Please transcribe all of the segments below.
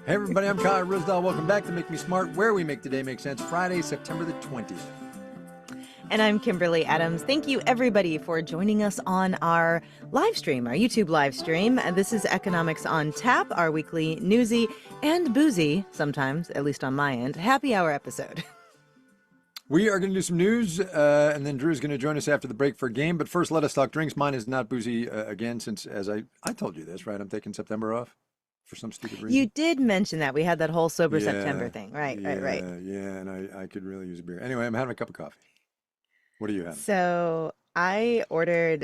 Hey everybody, I'm Kyle Ryssdal. Welcome back to Make Me Smart, where we make today make sense. Friday, September the 20th. And I'm Kimberly Adams. Thank you, everybody, for joining us on our live stream, our YouTube live stream. This is Economics on Tap, our weekly newsy and boozy, sometimes, at least on my end, happy hour episode. We are going to do some news, and then Drew's going to join us after the break for a game. But first, let us talk drinks. Mine is not boozy again, since, as I told you this, right? I'm taking September off for some stupid reason. You did mention that. We had that whole Sober September thing. Right. Yeah, and I could really use a beer. Anyway, I'm having a cup of coffee. What are you having? So I ordered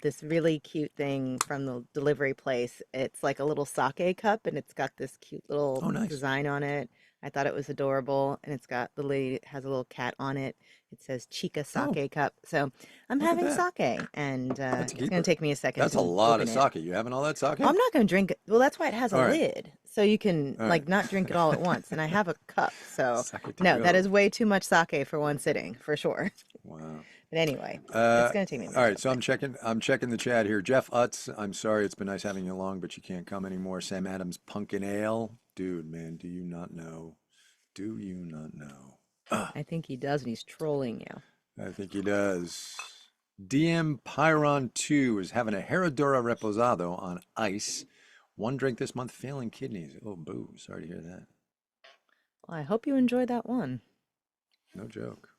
this really cute thing from the delivery place. It's like a little sake cup, and it's got this cute little design on it. I thought it was adorable, and it's got the lady has a little cat on it. It says Chica Sake Cup. So I'm having sake, and it's going to take me a second. That's a lot of sake. You having all that sake? Well, I'm not going to drink it. Well, that's why it has a lid, so you can like not drink it all at once. And I have a cup, so no, that is way too much sake for one sitting, for sure. Wow. But anyway, it's going to take me a minute. All right, so I'm checking the chat here. Jeff Utz, I'm sorry, it's been nice having you along, but you can't come anymore. Sam Adams, Pumpkin Ale. Dude, man, do you not know? Do you not know? I think he does, and he's trolling you. I think he does. DM Pyron 2 is having a Herradura Reposado on ice. One drink this month, failing kidneys. Oh, boo. Sorry to hear that. Well, I hope you enjoyed that one. No joke.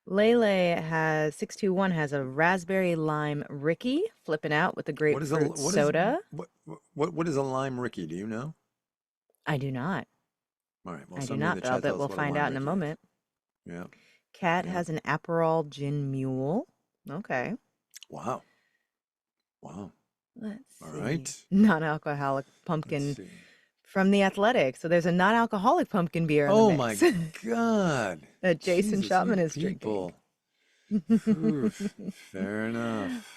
Lele has 621 has a raspberry lime Ricky flipping out with a grapefruit soda. What is a lime Ricky? Do you know? I do not. All right. Well, I do not, but I'll bet we'll find out in a moment. Yeah. Kat has an Aperol Gin Mule. Okay. Wow. Let's see. All right. Non-alcoholic pumpkin from The Athletic. So there's a non-alcoholic pumpkin beer in the mix. Oh my God. That Jason Shotman is drinking. Fair enough.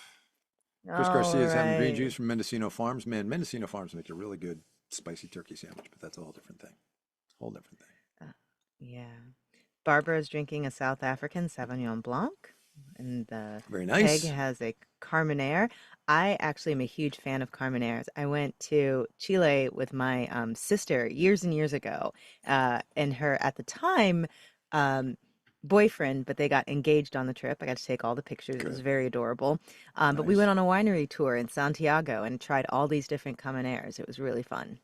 Chris Garcia is having green juice from Mendocino Farms. Man, Mendocino Farms make a really good spicy turkey sandwich, but that's a whole different thing. Yeah. Barbara's drinking a South African Sauvignon Blanc. And very nice. Peg has a Carmenere. I actually am a huge fan of Carmeneres. I went to Chile with my sister years and years ago, and her, at the time, boyfriend, but they got engaged on the trip. I got to take all the pictures. Good. It was very adorable. But we went on a winery tour in Santiago and tried all these different Carmeneres. It was really fun.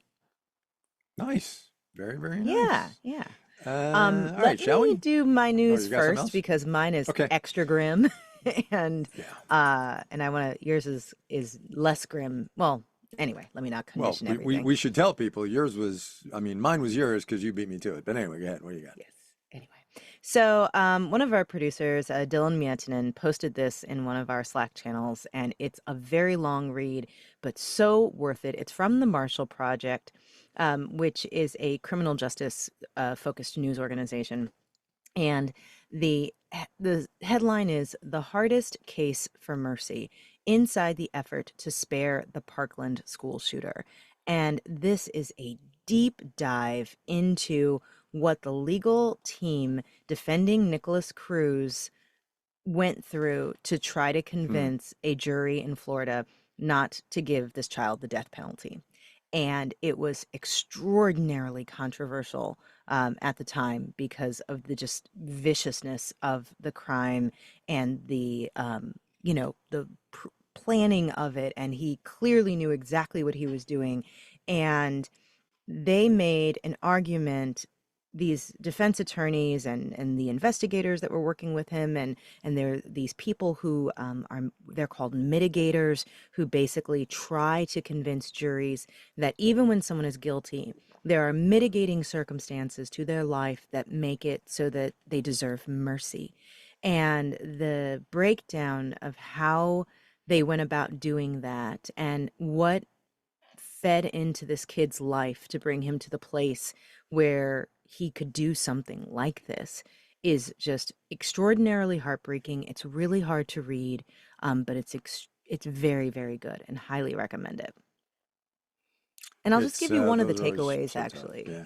Nice. Very, very nice. Yeah. All right, shall we do my news first, because mine is extra grim, and I want to. Yours is less grim. Well, anyway, let me not condition everything. We should tell people yours was. I mean, mine was yours because you beat me to it. But anyway, go ahead. What do you got? Yes. Anyway, so one of our producers, Dylan Miettinen, posted this in one of our Slack channels, and it's a very long read, but so worth it. It's from the Marshall Project, which is a criminal justice focused news organization. And the headline is "The Hardest Case for Mercy: Inside the Effort to Spare the Parkland School Shooter." And this is a deep dive into what the legal team defending Nicholas Cruz went through to try to convince a jury in Florida not to give this child the death penalty. And it was extraordinarily controversial at the time because of the just viciousness of the crime and the, the planning of it. And he clearly knew exactly what he was doing. And they made an argument, these defense attorneys and the investigators that were working with him, and there are these people who they're called mitigators, who basically try to convince juries that even when someone is guilty, there are mitigating circumstances to their life that make it so that they deserve mercy. And the breakdown of how they went about doing that and what fed into this kid's life to bring him to the place where he could do something like this is just extraordinarily heartbreaking. It's really hard to read, but it's very, very good, and highly recommend it. And I'll just give you one of the takeaways, actually. Yeah,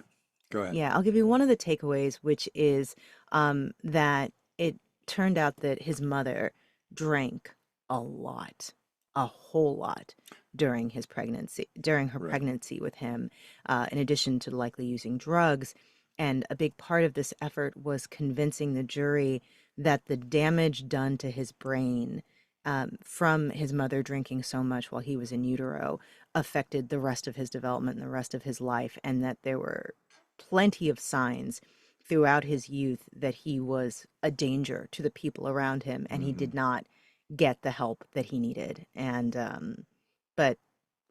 go ahead. Yeah, I'll give you one of the takeaways, which is that it turned out that his mother drank a lot a whole lot during her Right. pregnancy with him, in addition to likely using drugs. And a big part of this effort was convincing the jury that the damage done to his brain, from his mother drinking so much while he was in utero, affected the rest of his development and the rest of his life, and that there were plenty of signs throughout his youth that he was a danger to the people around him, and he Mm-hmm. did not get the help that he needed. And but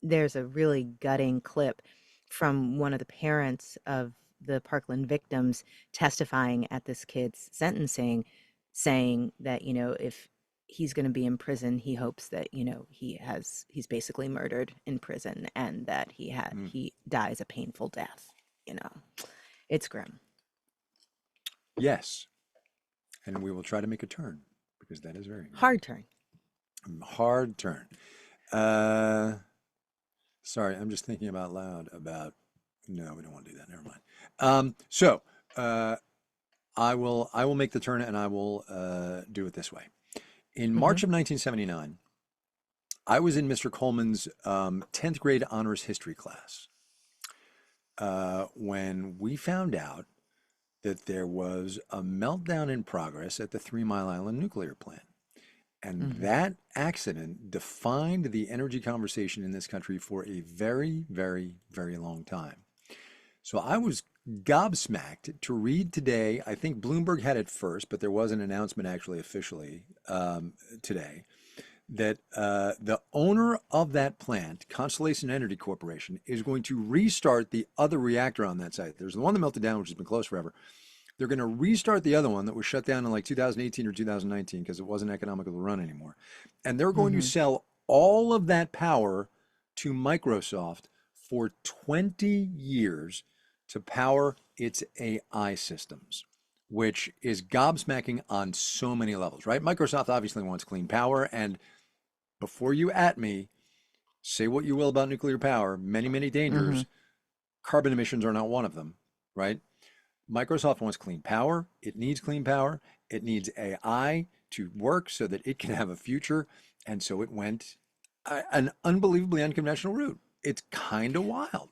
there's a really gutting clip from one of the parents of the Parkland victims testifying at this kid's sentencing, saying that, if he's going to be in prison, he hopes that, he's basically murdered in prison, and that Mm. he dies a painful death. You know, it's grim. Yes. And we will try to make a turn because that is very grim. Hard turn. Hard turn. Uh, Sorry, I'm just thinking about loud about. No, we don't want to do that. Never mind. So I will make the turn and I will do it this way. In Mm-hmm. March of 1979, I was in Mr. Coleman's 10th grade honors history class when we found out that there was a meltdown in progress at the 3 Mile Island nuclear plant. And Mm-hmm. that accident defined the energy conversation in this country for a very, very, very long time. So I was gobsmacked to read today. I think Bloomberg had it first, but there was an announcement actually officially today that the owner of that plant, Constellation Energy Corporation, is going to restart the other reactor on that site. There's the one that melted down, which has been closed forever. They're going to restart the other one that was shut down in like 2018 or 2019 because it wasn't economical to run anymore. And they're going to Mm-hmm. sell all of that power to Microsoft for 20 years to power its AI systems, which is gobsmacking on so many levels, right? Microsoft obviously wants clean power. And before you at me, say what you will about nuclear power, many, many Mm-hmm. dangers. Carbon emissions are not one of them, right? Microsoft wants clean power. It needs clean power. It needs AI to work so that it can have a future. And so it went an unbelievably unconventional route. It's kind of wild.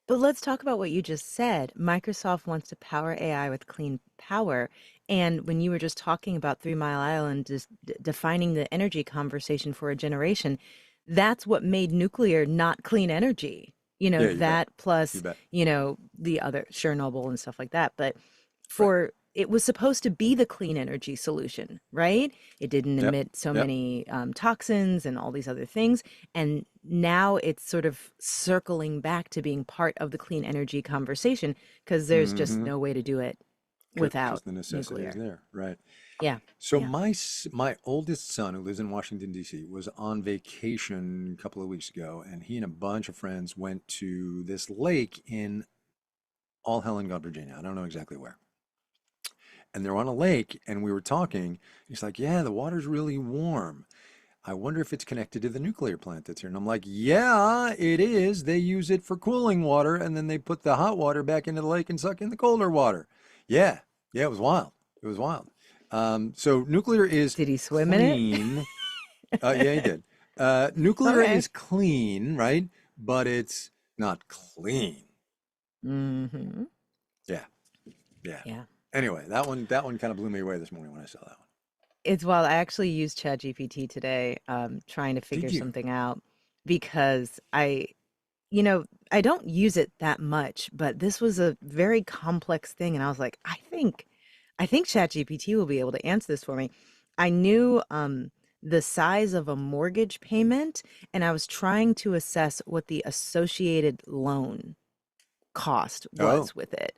But let's talk about what you just said. Microsoft wants to power AI with clean power. And when you were just talking about 3 Mile Island, just defining the energy conversation for a generation, that's what made nuclear not clean energy. Yeah, you bet. That You plus, bet. the other Chernobyl and stuff like that. But Right. it was supposed to be the clean energy solution, right? It didn't Yep. emit so Yep. many toxins and all these other things. And now it's sort of circling back to being part of the clean energy conversation, because there's just Mm-hmm. no way to do it Because without the necessity is nuclear. there. Right. Yeah. So Yeah. my oldest son, who lives in Washington D.C., was on vacation a couple of weeks ago, and he and a bunch of friends went to this lake in All Helen, God, Virginia. I don't know exactly where. And they're on a lake, and we were talking. He's like, "Yeah, the water's really warm. I wonder if it's connected to the nuclear plant that's here." And I'm like, "Yeah, it is. They use it for cooling water, and then they put the hot water back into the lake and suck in the colder water." Yeah, yeah, it was wild. It was wild. So nuclear is Did he swim in it? clean. Yeah, he did. Nuclear Okay. is clean, right? But it's not clean. Hmm. Yeah, yeah. Yeah. Anyway, that one kind of blew me away this morning when I saw that one. It's wild. I actually used ChatGPT today, trying to Did figure you? something out, because you know, I don't use it that much, but this was a very complex thing, and I was like, I think ChatGPT will be able to answer this for me. I knew the size of a mortgage payment, and I was trying to assess what the associated loan cost Oh, was with it.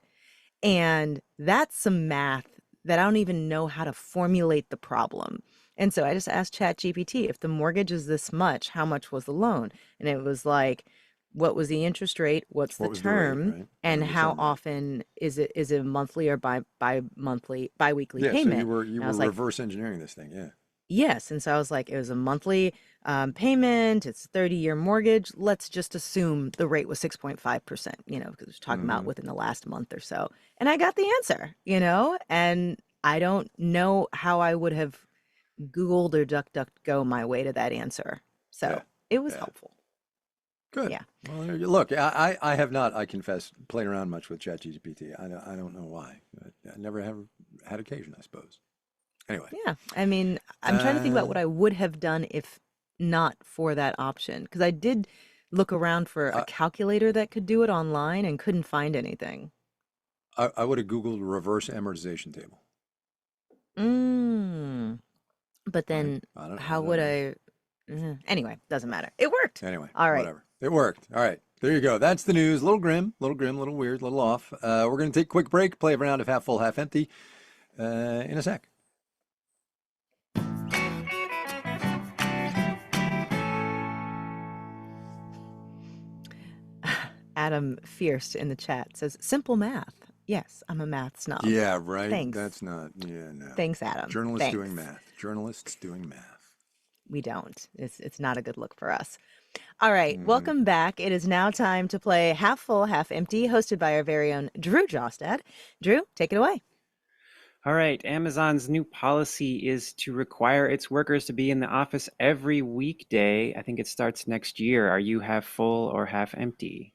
And that's some math that I don't even know how to formulate the problem. And so I just asked ChatGPT, if the mortgage is this much, how much was the loan? And it was like, what was the interest rate? What's the what was the rate, term? right? And And the how term, right? often is it? Is it a monthly or bi-weekly Yeah, so you payment? were you And I were was like, reverse engineering this thing, yeah. yes. And so I was like, it was a monthly payment. It's a 30-year mortgage. Let's just assume the rate was 6.5%, because we're talking about Mm-hmm. within the last month or so. And I got the answer, and I don't know how I would have Googled or DuckDuckGo my way to that answer. So Yeah. it was Yeah. helpful. Good. Yeah. Well, look, I have not, I confess, played around much with ChatGPT. I don't know why. I never have had occasion, I suppose. Anyway, Yeah. I mean, I'm trying to think about uh, what I would have done if not for that option. Because I did look around for a I, calculator that could do it online and couldn't find anything. I would have Googled reverse amortization table, Mm. But right? then I how don't would know. I? Anyway, doesn't matter. It worked. Anyway, All right. whatever. It worked. All right. There you go. That's the news. A little grim, a little weird, a little off. We're going to take a quick break, play a round of half full, half empty in a sec. Adam Fierce in the chat says, simple math. Yes, I'm a math snob. Yeah, right. Thanks. That's not, yeah, no. Thanks, Adam. Journalists doing Thanks. math. Journalists doing math. We don't. It's not a good look for us. All right, Hmm. welcome back. It is now time to play Half Full, Half Empty, hosted by our very own Drew Jostad. Drew, take it away. All right. Amazon's new policy is to require its workers to be in the office every weekday. I think it starts next year. Are you half full or half empty?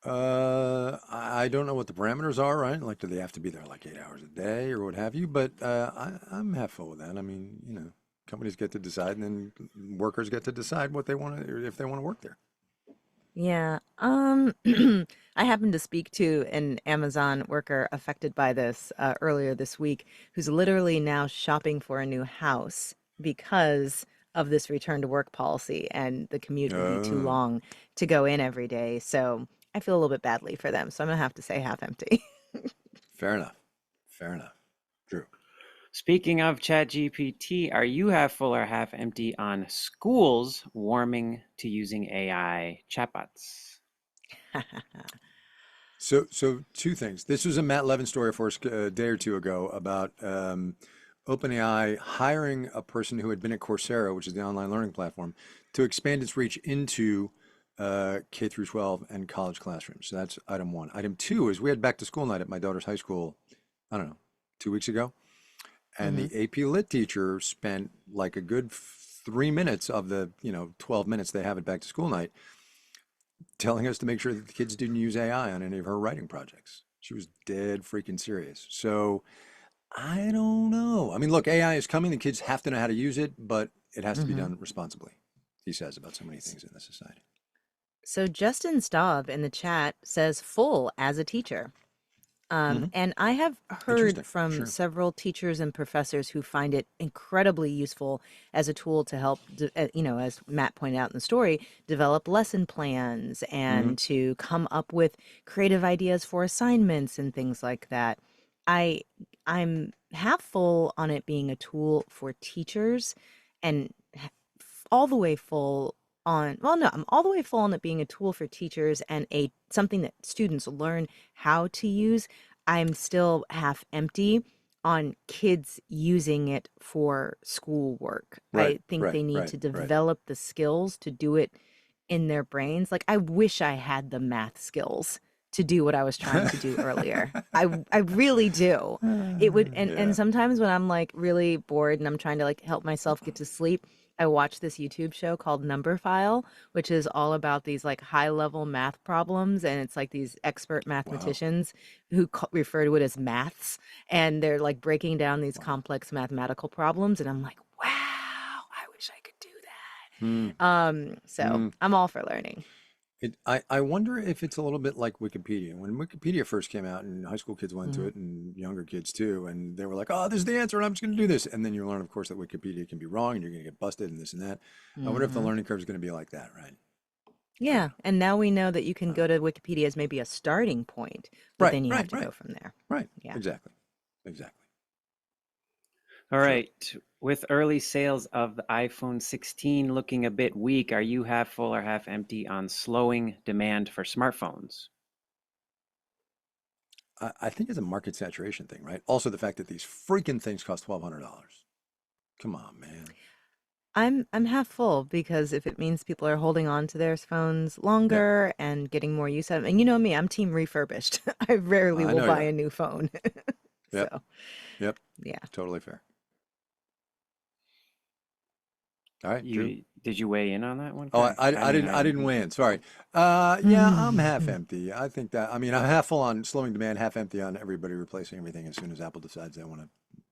I don't know what the parameters are, right? Like, do they have to be there like 8 hours a day or what have you? But I'm half full with that. I mean, companies get to decide, and then workers get to decide what they want to, if they want to work there. Yeah. I happened to speak to an Amazon worker affected by this earlier this week, who's literally now shopping for a new house because of this return to work policy, and the commute would be too Oh, long to go in every day. So I feel a little bit badly for them. So I'm gonna have to say half empty. fair enough. Fair enough. Drew. Speaking of ChatGPT, are you half full or half empty on schools warming to using AI chatbots? So two things. This was a Matt Levin story for us a day or two ago about OpenAI hiring a person who had been at Coursera, which is the online learning platform, to expand its reach into K through 12 and college classrooms. So that's item one. Item two is we had back to school night at my daughter's high school, I don't know, 2 weeks ago. And Hmm. the AP Lit teacher spent like a good 3 minutes of the 12 minutes they have at back to school night telling us to make sure that the kids didn't use AI on any of her writing projects. She was dead freaking serious. So I don't know. I mean, look, AI is coming. The kids have to know how to use it, but it has to be Hmm. done responsibly, he says about so many things in this society. So Justin Staub in the chat says full as a teacher. Hmm. And I have heard Interesting. from Sure. several teachers and professors who find it incredibly useful as a tool to help, as Matt pointed out in the story, develop lesson plans Hmm. and to come up with creative ideas for assignments and things like that. I I'm half full on it being a tool for teachers and all the way full on, well, no, I'm all the way full on it being a tool for teachers and a something that students learn how to use. I'm still half empty on kids using it for schoolwork. Right. I think Right. they need Right. to Right. develop the skills to do it in their brains. Like I wish I had the math skills to do what I was trying to do earlier. I really do. It would, and Yeah. sometimes when I'm like really bored and I'm trying to like help myself get to sleep, I watch this YouTube show called Number File, which is all about these like high level math problems. And it's like these expert Wow. mathematicians who refer to it as maths. And they're like breaking down these Wow. complex mathematical problems. And I'm like, wow, I wish I could do Hmm. that. So Hmm. I'm all for learning. I wonder if it's a little bit like Wikipedia. When Wikipedia first came out, and high school kids went to Hmm. it, and younger kids too, and they were like, "Oh, this is the answer, and I'm just going to do this." And then you learn, of course, that Wikipedia can be wrong, and you're going to get busted, and this and that. I wonder if the Hmm. learning curve is going to be like that, right? I don't Yeah. know. And now we know that you can I don't go know. to Wikipedia as maybe a starting point, but Right, then you have right, to go right, from there. right. Yeah. Exactly, exactly. All Sure. right. With early sales of the iPhone 16 looking a bit weak, are you half full or half empty on slowing demand for smartphones? I think it's a market saturation thing, right? Also, the fact that these freaking things cost $1,200. Come on, man. I'm half full because if it means people are holding on to their phones Yeah, longer and getting more use out of it, and you know me, I'm team refurbished. I rarely I will know you buy are. a new phone. Yep, So, yep. yeah. Totally fair. All right, Drew. Did you weigh in on that one, Oh, Craig? I didn't. I I didn't didn't. weigh in. Sorry. Yeah, I'm half empty. I think that, I mean, I'm half full on slowing demand, half empty on everybody replacing everything as soon as Apple decides they want to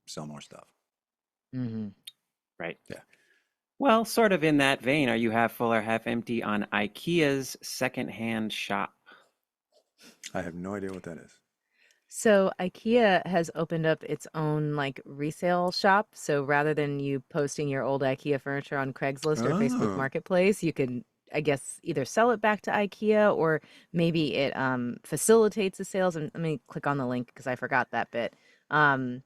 sell more stuff. Hmm. Right. Yeah. Well, sort of in that vein, are you half full or half empty on IKEA's secondhand shop? I have no idea what that is. So IKEA has opened up its own like resale shop. So rather than you posting your old IKEA furniture on Craigslist or Facebook Oh, Marketplace, you can, I guess, either sell it back to IKEA or maybe it facilitates the sales. And let me click on the link because I forgot that bit. Um,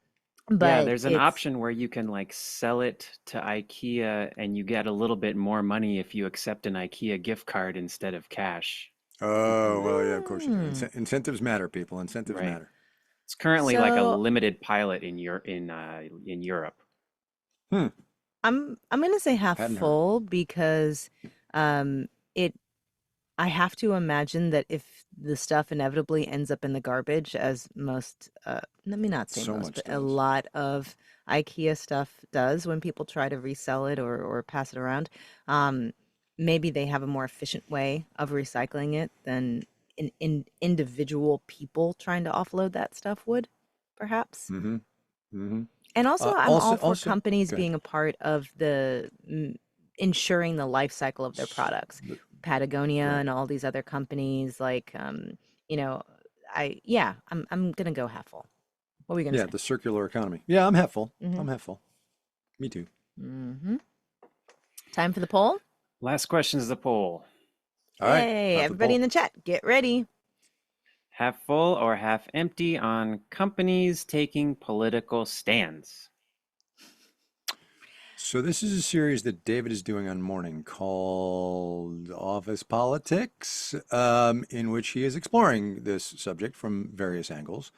Yeah, but there's an it's option where you can like sell it to IKEA and you get a little bit more money if you accept an IKEA gift card instead of cash. oh, well, yeah, of course you do. mm, Incentives matter, people. Incentives Right. matter. It's currently like a so limited pilot in Europe. Hmm. I'm gonna say half Hadn't heard. full because it I have to imagine that if the stuff inevitably ends up in the garbage, as most, let me not say So most, much but a does. lot of IKEA stuff does when people try to resell it or pass it around, um, maybe they have a more efficient way of recycling it than individual people trying to offload that stuff would, perhaps. Mm-hmm. Mm-hmm. And also, I'm all for Also, companies go ahead. being a part of the ensuring the life cycle of their S- products. the- Patagonia Right. and all these other companies, like, you know, yeah, I'm gonna go half full. What were you gonna Yeah, say? the circular economy. Yeah, I'm half full. Mm-hmm. I'm half full. Me too. Mm-hmm. Time for the poll. Last question is the poll. All right, Hey, time for the everybody in poll. the chat, get ready. Half full or half empty on companies taking political stands? So this is a series that David is doing on Morning called Office Politics, in which he is exploring this subject from various angles.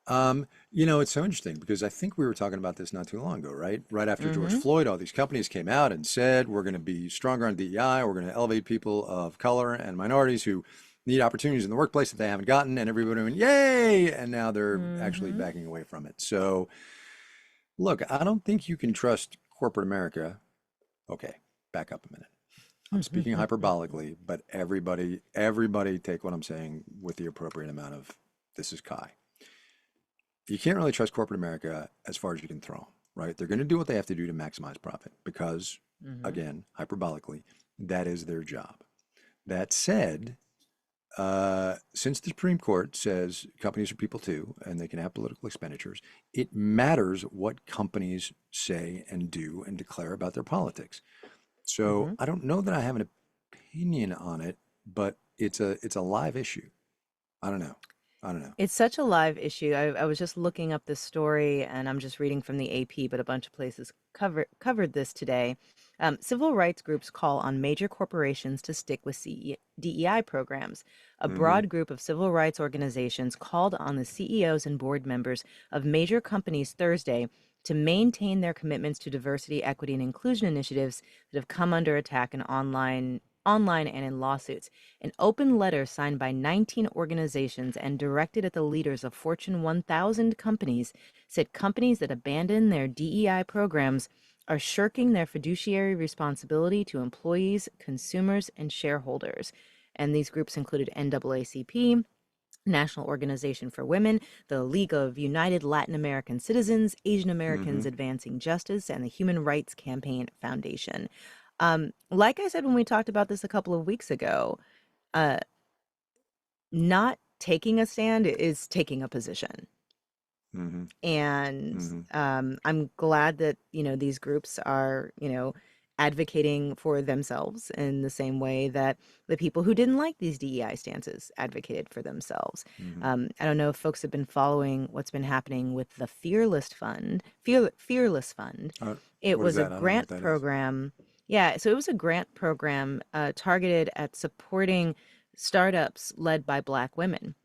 It's so interesting because I think we were talking about this not too long ago, right? Right after George Mm-hmm. Floyd, all these companies came out and said, we're going to be stronger on DEI, we're going to elevate people of color and minorities who need opportunities in the workplace that they haven't gotten, and everybody went, yay! And now they're actually Mm-hmm. backing away from it. So, look, I don't think you can trust corporate America. Okay, back up a minute. I'm speaking hyperbolically, but everybody take what I'm saying with the appropriate amount of this is Kai. You can't really trust corporate America as far as you can throw them, right? They're going to do what they have to do to maximize profit because, Mm-hmm. again, hyperbolically, that is their job. That said, since the Supreme Court says companies are people too, and they can have political expenditures, it matters what companies say and do and declare about their politics. So Mm-hmm. I don't know that I have an opinion on it, but it's a live issue. I don't know. I don't know. It's such a live issue. I was just looking up this story, and I'm just reading from the AP, but a bunch of places covered this today. Civil rights groups call on major corporations to stick with DEI programs. A Mm-hmm. broad group of civil rights organizations called on the CEOs and board members of major companies Thursday to maintain their commitments to diversity, equity, and inclusion initiatives that have come under attack in online and in lawsuits. An open letter signed by 19 organizations and directed at the leaders of Fortune 1000 companies said companies that abandon their DEI programs are shirking their fiduciary responsibility to employees, consumers, and shareholders. And these groups included NAACP, National Organization for Women, the League of United Latin American Citizens, Asian Mm-hmm. Americans Advancing Justice, and the Human Rights Campaign Foundation. Like I said when we talked about this a couple of weeks ago, uh, not taking a stand is taking a position. Mm-hmm. And Mm-hmm. I'm glad that, these groups are, advocating for themselves in the same way that the people who didn't like these DEI stances advocated for themselves. Mm-hmm. I don't know if folks have been following what's been happening with the Fearless Fund. It What is was a that? I don't know what grant that is. program. Yeah, so it was a grant program targeted at supporting startups led by Black women,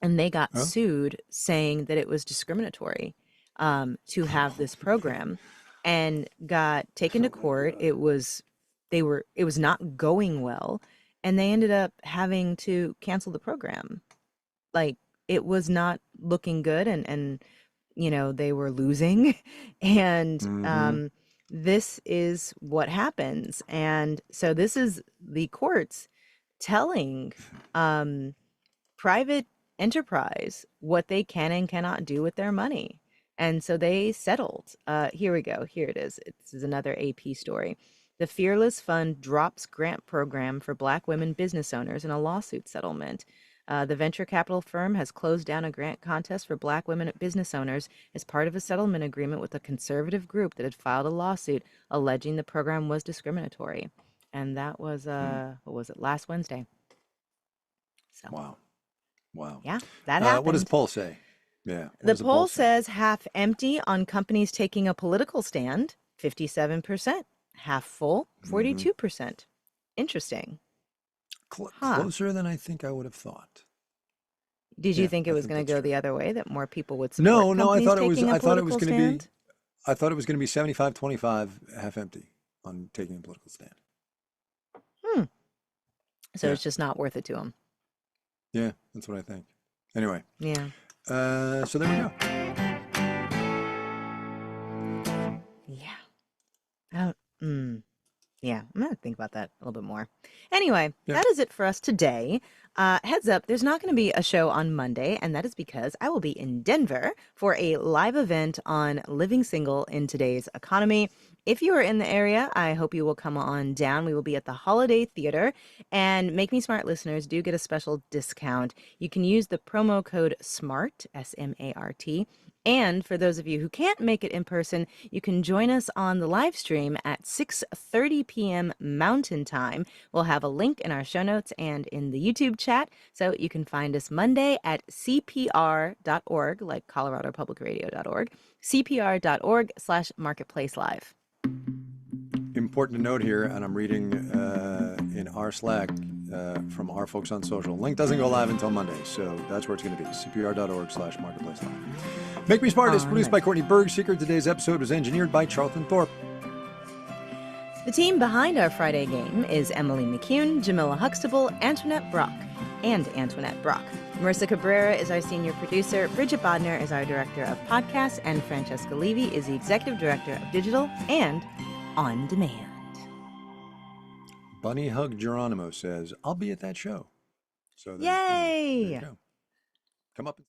and they got Oh. sued saying that it was discriminatory to have this program, and got taken to Oh my court. God. It was not going well, and they ended up having to cancel the program. Like, it was not looking good, and they were losing. And Mm-hmm. this is what happens. And so this is the courts telling private enterprise what they can and cannot do with their money. And so they settled. Here we go. Here it is. This is another AP story. The Fearless Fund drops grant program for Black women business owners in a lawsuit settlement. The venture capital firm has closed down a grant contest for Black women business owners as part of a settlement agreement with a conservative group that had filed a lawsuit alleging the program was discriminatory. And that was, what was it, last Wednesday? So, Wow. Wow. yeah, that happened. What does the poll say? Yeah. What The does poll say? says half empty on companies taking a political stand, 57%. Half full, 42%. Interesting. Huh. Closer than I think I would have thought. Did you Yeah, think it I was think going to that's go true. the other way, that more people would support No, I companies thought it was. taking a I thought it was political going to be. stand? I thought it was going to be 75-25, half empty on taking a political stand. So Yeah. it's just not worth it to them. Yeah, that's what I think. Anyway, Yeah. so there we go. Yeah. I don't, yeah, I'm going to think about that a little bit more. Anyway, Yeah. that is it for us today. Heads up, there's not going to be a show on Monday, and that is because I will be in Denver for a live event on living single in today's economy. If you are in the area, I hope you will come on down. We will be at the Holiday Theater, and Make Me Smart listeners do get a special discount. You can use the promo code SMART, SMART. And for those of you who can't make it in person, you can join us on the live stream at 6:30 p.m. Mountain Time. We'll have a link in our show notes and in the YouTube chat, so you can find us Monday at cpr.org, like coloradopublicradio.org, cpr.org/marketplace-live. Important to note here, and I'm reading in our Slack from our folks on social. Link doesn't go live until Monday, so that's where it's going to be, cpr.org/marketplace live. Make Me Smart is produced by Courtney Bergseeker. Today's episode was engineered by Charlton Thorpe. The team behind our Friday game is Emily McCune, Jamila Huxtable, Antoinette Brock. Marissa Cabrera is our senior producer, Bridget Bodner is our director of podcasts, and Francesca Levy is the executive director of digital and on demand. Bunny Hug Geronimo says, I'll be at that show. So there Yay! you go. Come up and